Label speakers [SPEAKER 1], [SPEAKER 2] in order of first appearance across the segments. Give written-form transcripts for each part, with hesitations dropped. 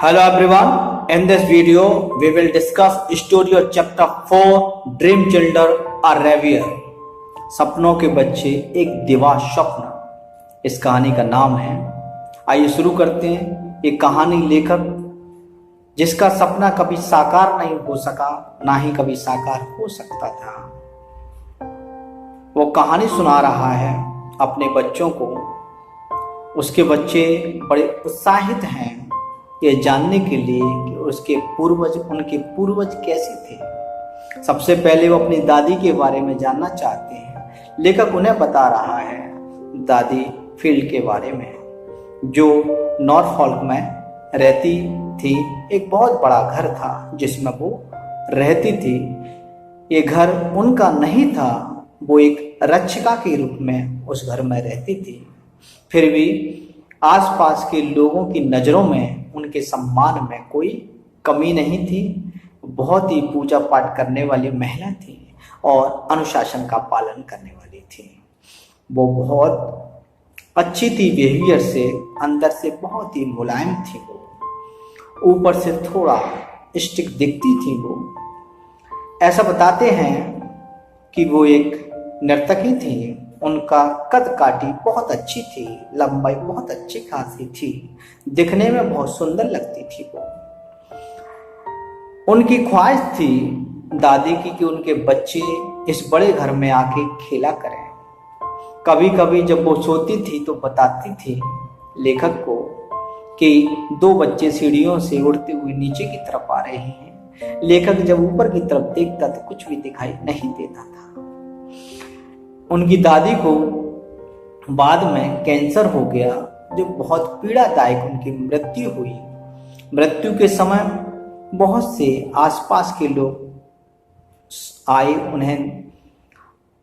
[SPEAKER 1] Hello everyone, in this video we will discuss story of chapter 4 Dream Children are rare. सपनों के बच्चे एक दिवा स्वप्न इस कहानी का नाम है। आइए शुरू करते हैं। ये कहानी लेखक जिसका सपना कभी साकार नहीं हो सका ना ही कभी साकार हो सकता था, वो कहानी सुना रहा है अपने बच्चों को। उसके बच्चे बड़े उत्साहित हैं ये जानने के लिए कि उनके पूर्वज कैसे थे। सबसे पहले वो अपनी दादी के बारे में जानना चाहते हैं। लेखक उन्हें बता रहा है दादी फील्ड के बारे में, जो नॉरफॉल्क में रहती थी। एक बहुत बड़ा घर था जिसमें वो रहती थी। ये घर उनका नहीं था, वो एक रक्षिका के रूप में उस घर में रहती थी। फिर भी आसपास के लोगों की नज़रों में उनके सम्मान में कोई कमी नहीं थी। बहुत ही पूजा पाठ करने वाली महिला थी और अनुशासन का पालन करने वाली थी। वो बहुत अच्छी थी बिहेवियर से, अंदर से बहुत ही मुलायम थी। वो ऊपर से थोड़ा स्टिक दिखती थी। वो ऐसा बताते हैं कि वो एक नर्तकी थी। उनका कद काठी बहुत अच्छी थी, लंबाई बहुत अच्छी खासी थी, दिखने में बहुत सुंदर लगती थी। वो उनकी ख्वाहिश थी दादी की कि उनके बच्चे इस बड़े घर में आके खेला करें। कभी कभी जब वो सोती थी तो बताती थी लेखक को कि दो बच्चे सीढ़ियों से उड़ते हुए नीचे की तरफ आ रहे हैं। लेखक जब ऊपर की तरफ देखता तो कुछ भी दिखाई नहीं देता था। उनकी दादी को बाद में कैंसर हो गया, जो बहुत पीड़ादायक उनकी मृत्यु हुई। मृत्यु के समय बहुत से आसपास के लोग आए, उन्हें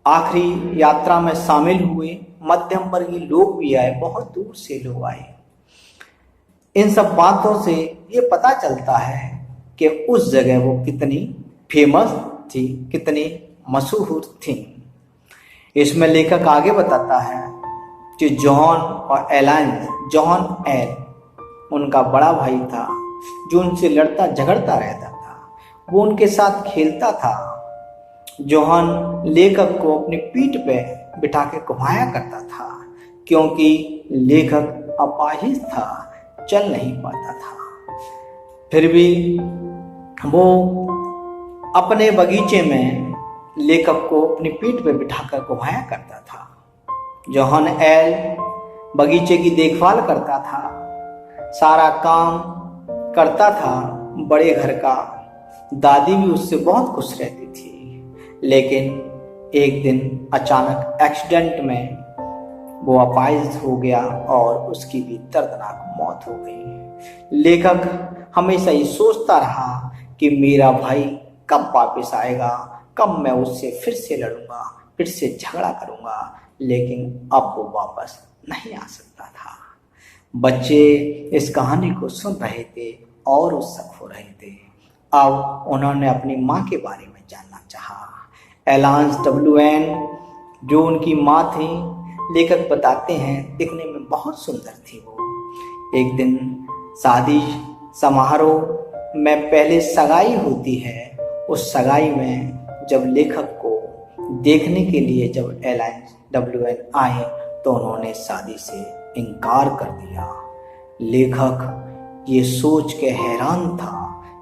[SPEAKER 1] आखिरी यात्रा में शामिल हुए। मध्यम वर्गीय लोग भी आए, बहुत दूर से लोग आए। इन सब बातों से ये पता चलता है कि उस जगह वो कितनी फेमस थी, कितनी मशहूर थी। इसमें लेखक आगे बताता है कि जॉन और एलाइन, जॉन एल उनका बड़ा भाई था जो उनसे लड़ता झगड़ता रहता था। वो उनके साथ खेलता था। जॉन लेखक को अपनी पीठ पे बिठा के घुमाया करता था क्योंकि लेखक अपाहिज था, चल नहीं पाता था। फिर भी वो अपने बगीचे में लेखक को अपनी पीठ पे बिठाकर घुमाया करता था। जॉन एल बगीचे की देखभाल करता था, सारा काम करता था बड़े घर का। दादी भी उससे बहुत खुश रहती थी। लेकिन एक दिन अचानक एक्सीडेंट में वो अपाहिज हो गया और उसकी भी दर्दनाक मौत हो गई। लेखक हमेशा ये सोचता रहा कि मेरा भाई कब वापस आएगा, कब मैं उससे फिर से लड़ूंगा, फिर से झगड़ा करूंगा। लेकिन अब वो वापस नहीं आ सकता था। बच्चे इस कहानी को सुन रहे थे और उत्सुक हो रहे थे। अब उन्होंने अपनी माँ के बारे में जानना चाहा। एलांस WN जो उनकी माँ थी, लेखक बताते हैं दिखने में बहुत सुंदर थी। वो एक दिन शादी समारोह में पहले सगाई होती है। उस सगाई में जब लेखक को देखने के लिए जब एलाइन WN आए तो उन्होंने शादी से इनकार कर दिया। लेखक ये सोच के हैरान था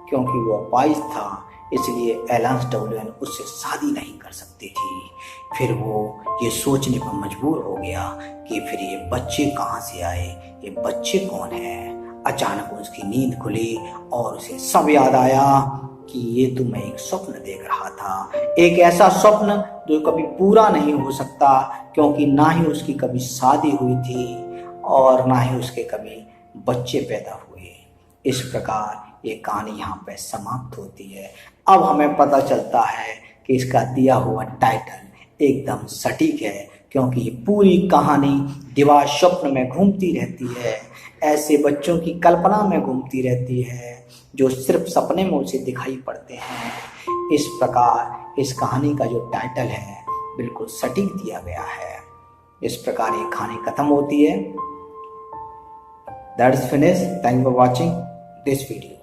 [SPEAKER 1] क्योंकि वो अपाहिज था, इसलिए एलाइन WN उससे शादी नहीं कर सकती थी। फिर वो ये सोचने पर मजबूर हो गया कि फिर ये बच्चे कहाँ से आए, ये बच्चे कौन हैं। अचानक उसकी नींद खुली और उसे सब याद आया कि ये तो मैं एक स्वप्न देख रहा था, एक ऐसा स्वप्न जो कभी पूरा नहीं हो सकता क्योंकि ना ही उसकी कभी शादी हुई थी और ना ही उसके कभी बच्चे पैदा हुए। इस प्रकार ये कहानी यहाँ पे समाप्त होती है। अब हमें पता चलता है कि इसका दिया हुआ टाइटल एकदम सटीक है क्योंकि ये पूरी कहानी दिवा स्वप्न में घूमती रहती है। ऐसे बच्चों की कल्पना में घूमती रहती है जो सिर्फ सपने में उसे दिखाई पड़ते हैं। इस प्रकार इस कहानी का जो टाइटल है बिल्कुल सटीक दिया गया है। इस प्रकार ये कहानी खत्म होती है। That's finish. Thank you for watching. this video.